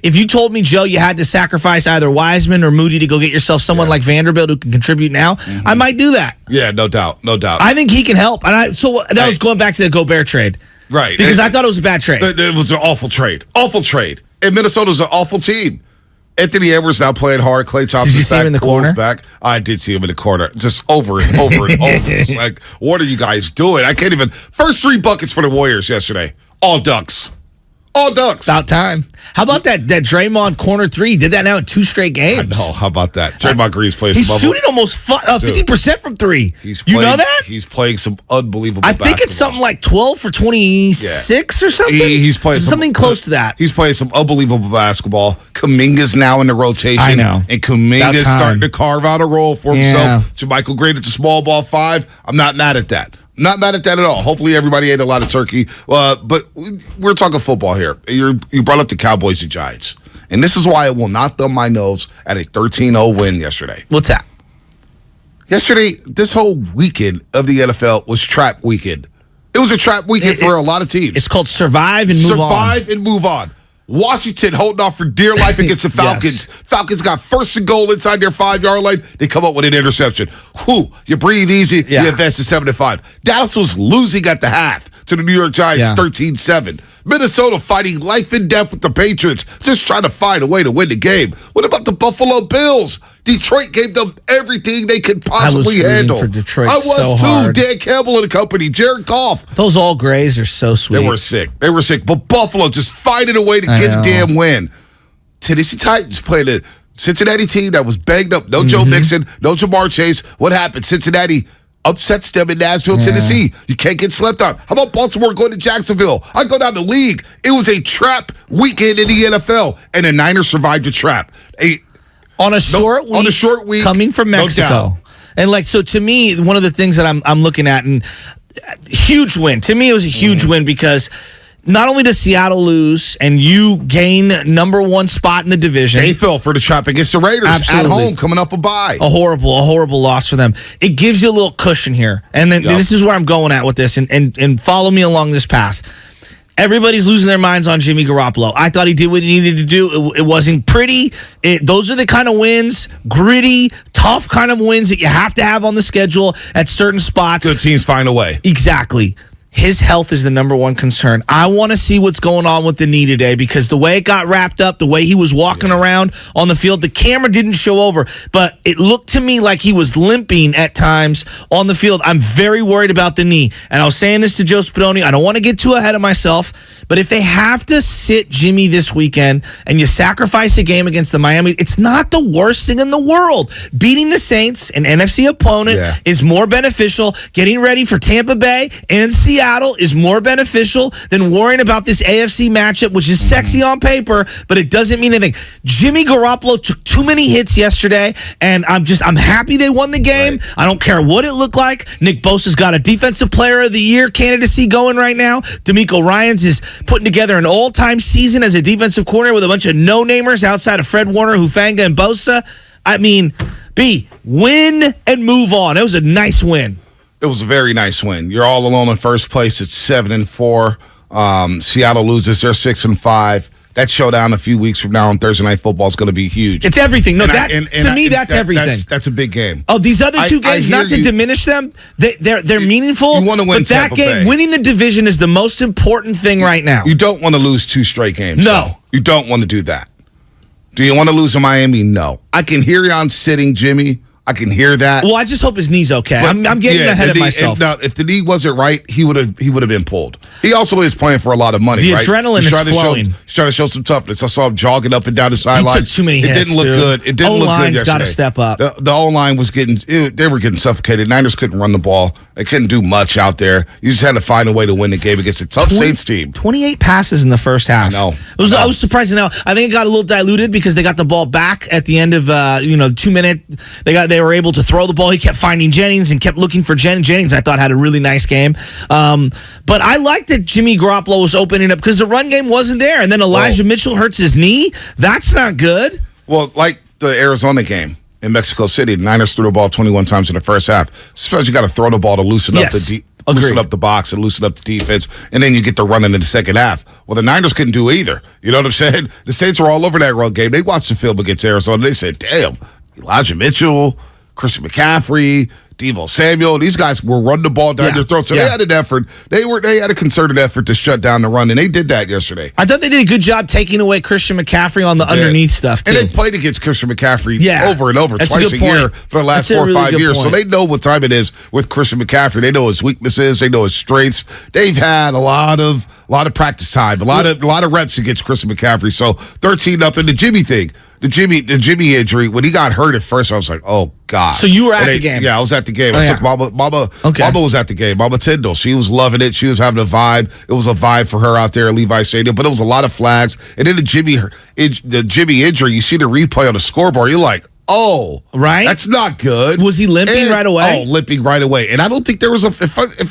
If you told me, Joe, you had to sacrifice either Wiseman or Moody to go get yourself someone like Vanderbilt who can contribute now, I might do that. Yeah, no doubt. I think he can help. And that was going back to the Gobert trade. Right. Because I thought it was a bad trade. It was an awful trade. Awful trade. And Minnesota's an awful team. Anthony Edwards now playing hard. Klay Thompson's back. Did you see him in the corner? Back. I did see him in the corner. Just over and over and over. It's just like, what are you guys doing? I can't even. First 3 buckets for the Warriors yesterday. All Ducks. All Ducks. About time. How about that Draymond corner 3? He did that now in 2 straight games. I know. How about that? Draymond Green's playing He's some shooting almost 50% from 3. You know that? He's playing some unbelievable I think it's something like 12 for 26 or something. He's playing something close to that. He's playing some unbelievable basketball. Kuminga's now in the rotation. I know. And Kuminga's starting to carve out a role for himself. JaMychal Green at the small ball 5. I'm not mad at that. Not mad at that at all. Hopefully everybody ate a lot of turkey. But we're talking football here. You brought up the Cowboys and Giants. And this is why I will not thumb my nose at a 13-0 win yesterday. What's that? Yesterday, this whole weekend of the NFL was trap weekend. It was a trap weekend for a lot of teams. It's called survive and move on. Survive and move on. Washington holding off for dear life against the Falcons. Yes. Falcons got first and goal inside their 5-yard line. They come up with an interception. Whew, you breathe easy. You advance to 7-5. Dallas was losing at the half to the New York Giants 13-7. Minnesota fighting life and death with the Patriots, just trying to find a way to win the game. What about the Buffalo Bills? Detroit gave them everything they could possibly handle. For Detroit I was so too. hard. Dan Campbell and company, Jared Goff. Those all grays are so sweet. They were sick. But Buffalo just finding a way to get a damn win. Tennessee Titans played a Cincinnati team that was banged up. No Joe Mixon, no Jamar Chase. What happened? Cincinnati upsets them in Nashville, Tennessee. You can't get slept on. How about Baltimore going to Jacksonville? I go down the league. It was a trap weekend in the NFL, and the Niners survived the trap. On a short week, coming from Mexico. And so to me, one of the things that I'm looking at, and huge win. To me, it was a huge win because not only does Seattle lose and you gain number 1 spot in the division. They fell for the trap against the Raiders at home, coming off a bye. A horrible loss for them. It gives you a little cushion here. And then this is where I'm going at with this, and follow me along this path. Everybody's losing their minds on Jimmy Garoppolo. I thought he did what he needed to do. It wasn't pretty. Those are the kind of wins, gritty, tough kind of wins that you have to have on the schedule at certain spots. Good teams find a way. Exactly. His health is the number 1 concern. I want to see what's going on with the knee today because the way it got wrapped up, the way he was walking around on the field, the camera didn't show over, but it looked to me like he was limping at times on the field. I'm very worried about the knee. And I was saying this to Joe Spadoni. I don't want to get too ahead of myself, but if they have to sit Jimmy this weekend and you sacrifice a game against the Miami, it's not the worst thing in the world. Beating the Saints, an NFC opponent, is more beneficial. Getting ready for Tampa Bay and Seattle is more beneficial than worrying about this AFC matchup, which is sexy on paper, but it doesn't mean anything. Jimmy Garoppolo took too many hits yesterday, and I'm happy they won the game. Right. I don't care what it looked like. Nick Bosa's got a Defensive Player of the Year candidacy going right now. DeMeco Ryans is putting together an all-time season as a defensive coordinator with a bunch of no-namers outside of Fred Warner, Hufanga, and Bosa. I mean, win and move on. It was a nice win. It was a very nice win. You're all alone in first place at 7-4. Seattle loses. They're 6-5. That showdown a few weeks from now on Thursday Night Football is going to be huge. It's everything. No, to me, that's everything. That's a big game. Oh, these other 2 games, not to diminish them, they're meaningful. You want to win but that Tampa game, Bay. winning the division is the most important thing right now. You don't want to lose 2 straight games. No. Though. You don't want to do that. Do you want to lose to Miami? No. I can hear you on sitting Jimmy. I can hear that. Well, I just hope his knee's okay. I'm getting ahead of myself. If the knee wasn't right, he would have been pulled. He also is playing for a lot of money. The right? adrenaline is flowing. He's trying to show some toughness. I saw him jogging up and down the sideline. He took too many hits. It didn't look good. It didn't look good yesterday. got to step up. The O-line was they were getting suffocated. Niners couldn't run the ball. They couldn't do much out there. You just had to find a way to win the game against a tough Saints team. 28 passes in the first half. I know. I was surprised. Now I think it got a little diluted because they got the ball back at the end of 2 minute. They were able to throw the ball. He kept finding Jennings and kept looking for Jennings. I thought had a really nice game. But I liked that Jimmy Garoppolo was opening up because the run game wasn't there, and then Elijah Mitchell hurts his knee. That's not good. Well, like the Arizona game in Mexico City, the Niners threw the ball 21 times in the first half. Sometimes you got to throw the ball to loosen up loosen up the box and loosen up the defense, and then you get the run in the second half. Well, the Niners couldn't do either. You know what I'm saying? The Saints were all over that run game. They watched the film against Arizona. They said, damn, Elijah Mitchell, Christian McCaffrey, Deebo Samuel, these guys were running the ball down their throats. So they had an effort. They had a concerted effort to shut down the run, and they did that yesterday. I thought they did a good job taking away Christian McCaffrey on the underneath stuff, too. And they played against Christian McCaffrey over and over, That's twice a year for the last 4 or 5 years. So they know what time it is with Christian McCaffrey. They know his weaknesses. They know his strengths. They've had a lot of practice time, a lot of reps against Christian McCaffrey. So 13-0. The Jimmy thing. The Jimmy injury, when he got hurt at first, I was like, oh, God. So you were at the game? Yeah, I was at the game. I took Mama. Mama was at the game. Mama Tyndall. She was loving it. She was having a vibe. It was a vibe for her out there at Levi Stadium, but it was a lot of flags. And then the Jimmy injury, you see the replay on the scoreboard, you're like, oh, right? That's not good. Was he limping right away? Oh, limping right away. And I don't think there was if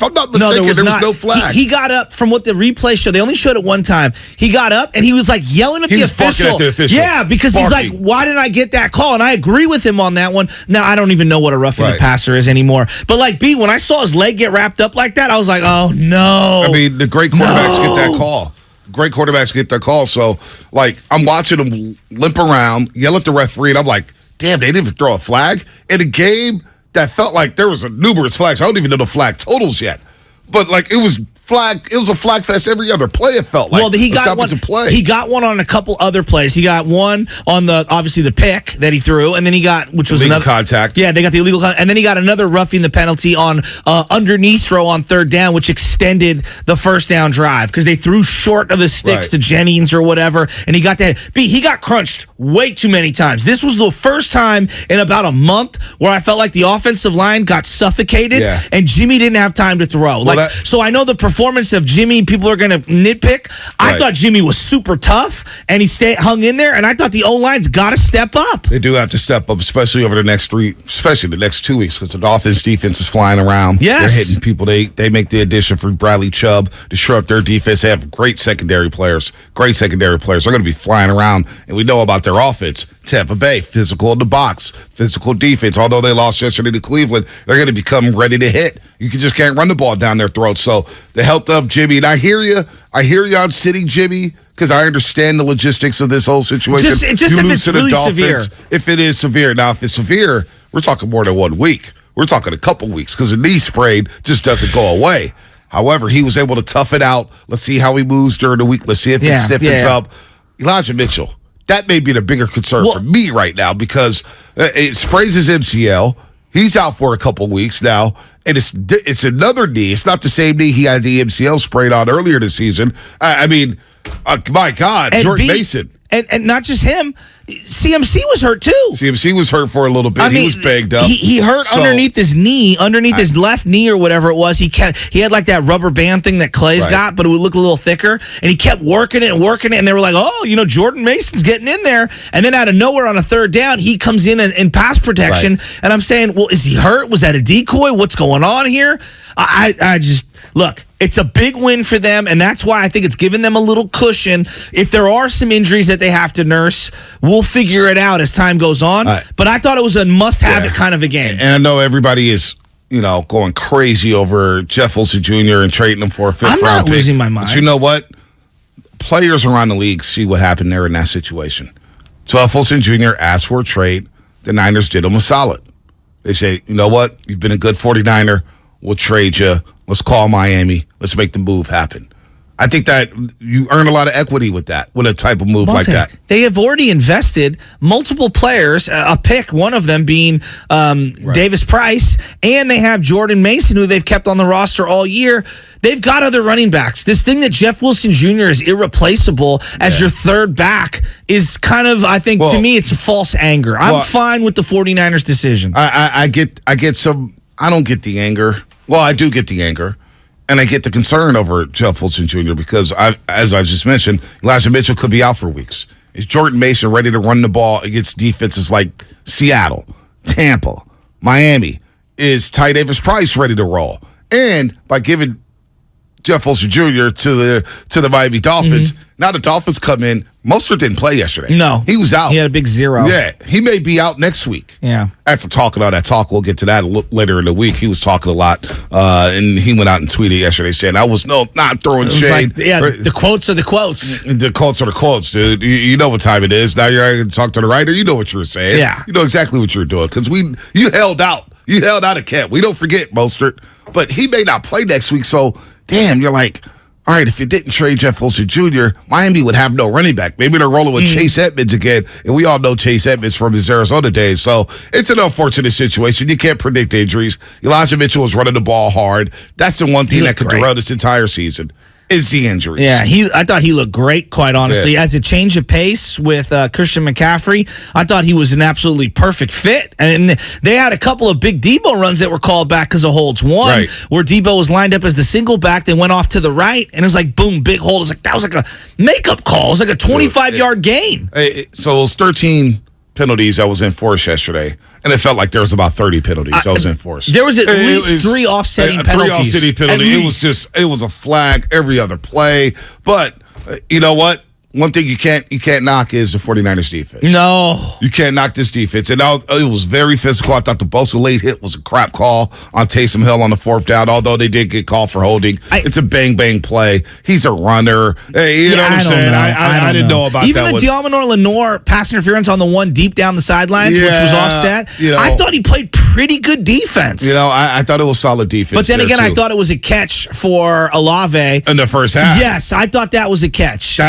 I'm not mistaken, there was no flag. He got up from what the replay showed. They only showed it one time. He got up and he was like yelling at the official. Barking at the official. Yeah, because he's like, why didn't I get that call? And I agree with him on that one. Now, I don't even know what a roughing the passer is anymore. But like B, when I saw his leg get wrapped up like that, I was like, oh, no. I mean, the great quarterbacks get that call. Great quarterbacks get that call. So, like, I'm watching him limp around, yell at the referee, and I'm like, damn, they didn't even throw a flag in a game that felt like there was numerous flags. I don't even know the flag totals yet, but like it was a flag fest every other play. It felt like. Well, he got one. He got one on a couple other plays. He got one on obviously the pick that he threw, and then he got which was illegal contact. Yeah, they got the illegal contact, and then he got another roughing the penalty on underneath throw on third down, which extended the first down drive because they threw short of the sticks to Jennings or whatever, and he got that. He got crunched way too many times. This was the first time in about a month where I felt like the offensive line got suffocated, and Jimmy didn't have time to throw. Well, so I know the performance of Jimmy, people are going to nitpick. I thought Jimmy was super tough, and he hung in there, and I thought the O-line's got to step up. They do have to step up, especially over the next 2 weeks, because the offense defense is flying around. Yes. They're hitting people. They make the addition for Bradley Chubb to shore up their defense. They have great secondary players. They're going to be flying around, and we know about their offense. Tampa Bay, physical in the box, physical defense. Although they lost yesterday to Cleveland, they're going to become ready to hit. You just can't run the ball down their throats. So the health of Jimmy, and I hear you on sitting Jimmy because I understand the logistics of this whole situation. Just if it's really severe. If it is severe. Now, if it's severe, we're talking more than 1 week. We're talking a couple weeks because the knee sprain just doesn't go away. However, he was able to tough it out. Let's see how he moves during the week. Let's see if it stiffens up. Elijah Mitchell, that may be the bigger concern for me right now because it sprays his MCL. He's out for a couple weeks now. And it's another knee. It's not the same knee he had the MCL sprayed on earlier this season. I mean, my God, and Jordan Mason. And not just him. CMC was hurt too. CMC was hurt for a little bit. He was banged up. He hurt underneath his knee, his left knee or whatever it was. He had like that rubber band thing that Clay's got, but it would look a little thicker. And he kept working it, and they were like, oh, Jordan Mason's getting in there. And then out of nowhere on a third down, he comes in pass protection. And I'm saying, well, is he hurt? Was that a decoy? What's going on here? I just look. It's a big win for them, and that's why I think it's given them a little cushion. If there are some injuries that they have to nurse, we'll figure it out as time goes on. But I thought it was a must-have kind of a game. And I know everybody is, going crazy over Jeff Wilson Jr. and trading him for a fifth-round pick. I'm not losing my mind. But you know what? Players around the league see what happened there in that situation. Jeff Wilson Jr. asked for a trade. The Niners did him a solid. They say, you know what? You've been a good 49er. We'll trade you. Let's call Miami. Let's make the move happen. I think that you earn a lot of equity with that, with a type of move like that. They have already invested multiple players, a pick, one of them being Davis Price, and they have Jordan Mason, who they've kept on the roster all year. They've got other running backs. This thing that Jeff Wilson Jr. is irreplaceable as your third back is kind of, I think, to me, it's a false anger. I'm fine with the 49ers decision. I get some, I don't get the anger. Well, I do get the anger, and I get the concern over Jeff Wilson Jr. because, as I just mentioned, Elijah Mitchell could be out for weeks. Is Jordan Mason ready to run the ball against defenses like Seattle, Tampa, Miami? Is Ty Davis Price ready to roll? And by giving Jeff Wilson Jr. to the Miami Dolphins, Now the Dolphins come in. Mostert didn't play yesterday. No. He was out. He had a big 0. Yeah. He may be out next week. Yeah. After talking all that talk, we'll get to that later in the week. He was talking a lot, and he went out and tweeted yesterday saying, I was not throwing shade. The quotes are the quotes. The quotes are the quotes, dude. You know what time it is. Now you're going to talk to the writer. You know what you were saying. Yeah. You know exactly what you were doing because you held out. You held out a Kent. We don't forget, Mostert. But he may not play next week, so, damn, you're like, all right, if you didn't trade Jeff Wilson Jr., Miami would have no running back. Maybe they're rolling with Chase Edmonds again, and we all know Chase Edmonds from his Arizona days. So it's an unfortunate situation. You can't predict injuries. Elijah Mitchell was running the ball hard. That's the one thing that could derail this entire season is the injuries. Yeah, I thought he looked great, quite honestly. As a change of pace with Christian McCaffrey, I thought he was an absolutely perfect fit. And they had a couple of big Debo runs that were called back because of holds. One, where Debo was lined up as the single back, they went off to the right, and it was like, boom, big hold. It was like, that was like a makeup call. It was like a 25-yard gain. So it was 13 penalties that was enforced yesterday, and it felt like there was about 30 penalties that was enforced. There was at least 3 offsetting penalties. 3 offsetting penalties. It was a flag every other play. But you know what? One thing you can't knock is the 49ers defense. No. You can't knock this defense. And it was very physical. I thought the Bosa late hit was a crap call on Taysom Hill on the 4th down, although they did get called for holding. It's a bang-bang play. He's a runner. Hey, you know what I'm saying? I didn't know about even that. Even the Diamonor-Lenore pass interference on the one deep down the sidelines, which was offset, I thought he played pretty good defense. I thought it was solid defense. But then again, I thought it was a catch for Olave. In the first half. Yes, I thought that was a catch.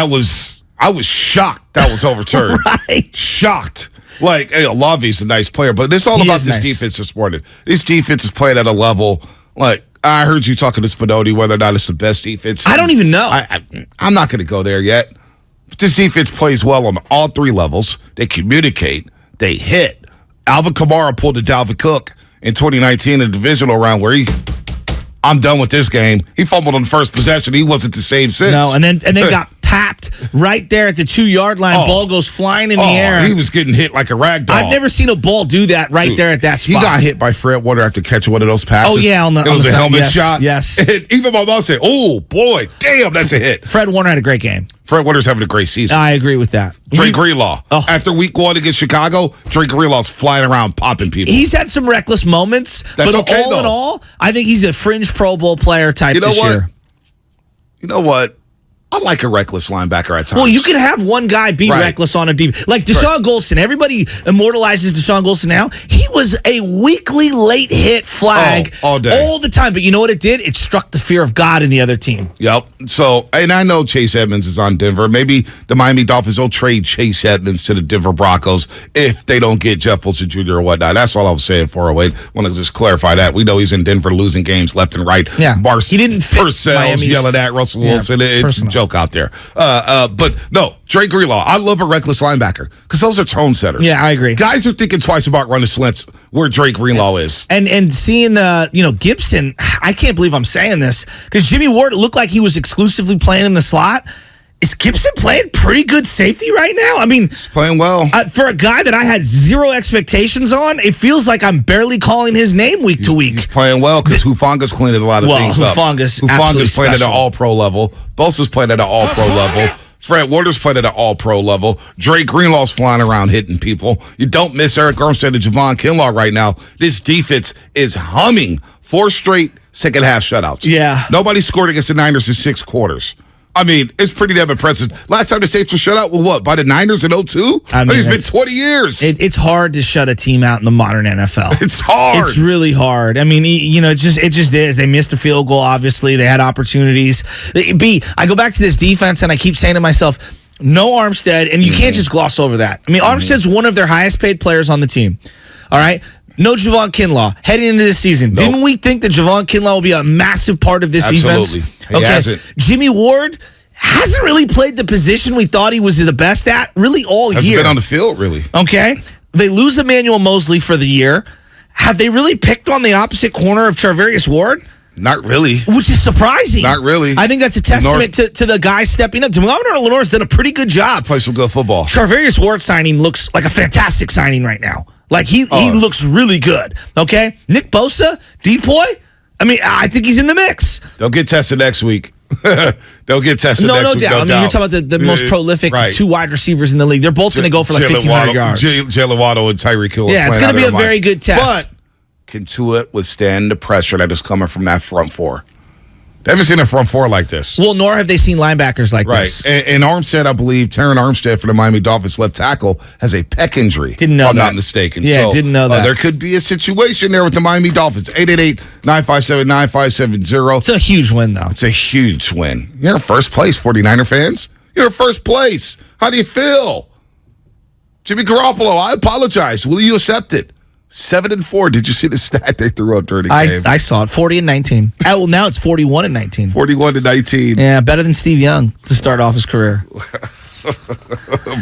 I was shocked that was overturned. Right. Shocked. Like, hey, Olave's a nice player, but it's all about this defense this morning. This defense is playing at a level, like, I heard you talking to Spinoni whether or not it's the best defense. I don't even know. I'm not going to go there yet. But this defense plays well on all 3 levels. They communicate. They hit. Alvin Kamara pulled a Dalvin Cook in 2019 in the divisional round where I'm done with this game. He fumbled on the first possession. He wasn't the same since. No, and then got packed right there at the 2-yard line. Ball goes flying in the air. He was getting hit like a rag doll. I've never seen a ball do that there at that spot. He got hit by Fred Warner after catching one of those passes. Oh, yeah. It was a helmet shot. Yes. And even my mom said, oh, boy, damn, that's a hit. Fred Warner had a great game. Fred Warner's having a great season. I agree with that. Drake Greenlaw. After week 1 against Chicago, Drake Greenlaw's flying around popping people. He's had some reckless moments. That's but okay, all in all, I think he's a fringe Pro Bowl player type this year. You know what? I like a reckless linebacker at times. Well, you can have one guy be reckless on a deep. Like Deshaun Golston. Everybody immortalizes Deshaun Golston now. He was a weekly late hit flag all day. All the time. But you know what it did? It struck the fear of God in the other team. Yep. So, and I know Chase Edmonds is on Denver. Maybe the Miami Dolphins will trade Chase Edmonds to the Denver Broncos if they don't get Jeff Wilson Jr. or whatnot. That's all I was saying for a way. Want to just clarify that. We know he's in Denver losing games left and right. Yeah. He didn't fit Purcell's yelling at Russell Wilson. It's a joke out there. But no, Drake Greenlaw. I love a reckless linebacker because those are tone setters. Yeah, I agree. Guys are thinking twice about running slants where Drake Greenlaw is. And seeing Gibson, I can't believe I'm saying this because Jimmy Ward looked like he was exclusively playing in the slot. Is Gibson playing pretty good safety right now? I mean, he's playing well. For a guy that I had 0 expectations on, it feels like I'm barely calling his name week to week. He's playing well because Hufanga's cleaning a lot of things up. Hufanga's playing at an all-pro level. Bosa's playing at an all-pro level. Fred Warner's playing at an all-pro level. Drake Greenlaw's flying around hitting people. You don't miss Eric Armstead and Javon Kinlaw right now. This defense is humming. 4 straight second-half shutouts. Yeah. Nobody scored against the Niners in 6 quarters. I mean, it's pretty damn impressive. Last time the Saints were shut out was what? By the Niners in 2002? I mean, it's been 20 years. It's hard to shut a team out in the modern NFL. It's hard. It's really hard. I mean, it just is. They missed a field goal, obviously. They had opportunities. I go back to this defense, and I keep saying to myself, no Armstead, and you can't just gloss over that. I mean, Armstead's one of their highest paid players on the team. All right? No Javon Kinlaw heading into this season. Nope. Didn't we think that Javon Kinlaw will be a massive part of this defense? Absolutely. He hasn't. Jimmy Ward hasn't really played the position we thought he was the best at really all year. Hasn't been on the field, really. Okay. They lose Emmanuel Mosley for the year. Have they really picked on the opposite corner of Charvarius Ward? Not really. Which is surprising. Not really. I think that's a testament to the guy stepping up. Diamonor-Lenore's done a pretty good job. Play some good football. Charvarius Ward signing looks like a fantastic signing right now. Like, he looks really good, okay? Nick Bosa, Depoy, I mean, I think he's in the mix. They'll get tested next week. They'll get tested No next week. doubt. No I mean, doubt. you're talking about the most prolific Right. 2 wide receivers in the league. They're both going to go for like 1,500 yards. Jalen Waddle and Tyreek Hill. Yeah, it's going to be a very good test. But can Tua withstand the pressure that is coming from that front four? They haven't seen a front four like this. Well, nor have they seen linebackers like this. And Armstead, I believe, Terran Armstead for the Miami Dolphins left tackle has a pec injury. Didn't know if I'm that. not mistaken. Yeah, didn't know that. There could be a situation there with the Miami Dolphins. 888-957-9570. It's a huge win, though. It's a huge win. You're in first place, 49er fans. You're in first place. How do you feel? Jimmy Garoppolo, I apologize. Will you accept it? 7-4. Did you see the stat they threw out during the game? I saw it. 40-19. Well, now it's 41-19. 41-19. Yeah, better than Steve Young to start off his career.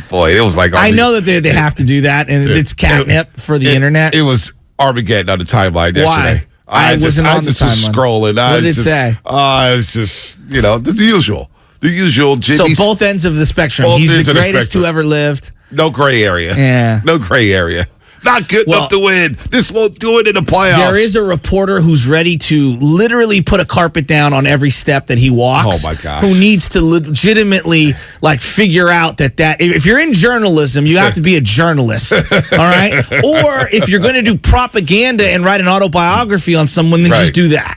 Boy, it was like I know that they have to do that, and it's catnip for the internet. It was Armageddon on the timeline yesterday. Why? I wasn't on the was timeline. scrolling. What did it say? It's just, the usual. The usual. So both ends of the spectrum. Both He's ends the of the greatest spectrum. who ever lived. No gray area. Yeah. No gray area. Not good enough to win. This won't do it in the playoffs. There is a reporter who's ready to literally put a carpet down on every step that he walks. Oh, my gosh. Who needs to legitimately figure out that if you're in journalism, you have to be a journalist. All right? Or if you're going to do propaganda and write an autobiography on someone, then just do that.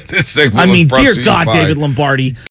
This segment I mean, was brought dear to you God, by David Lombardi.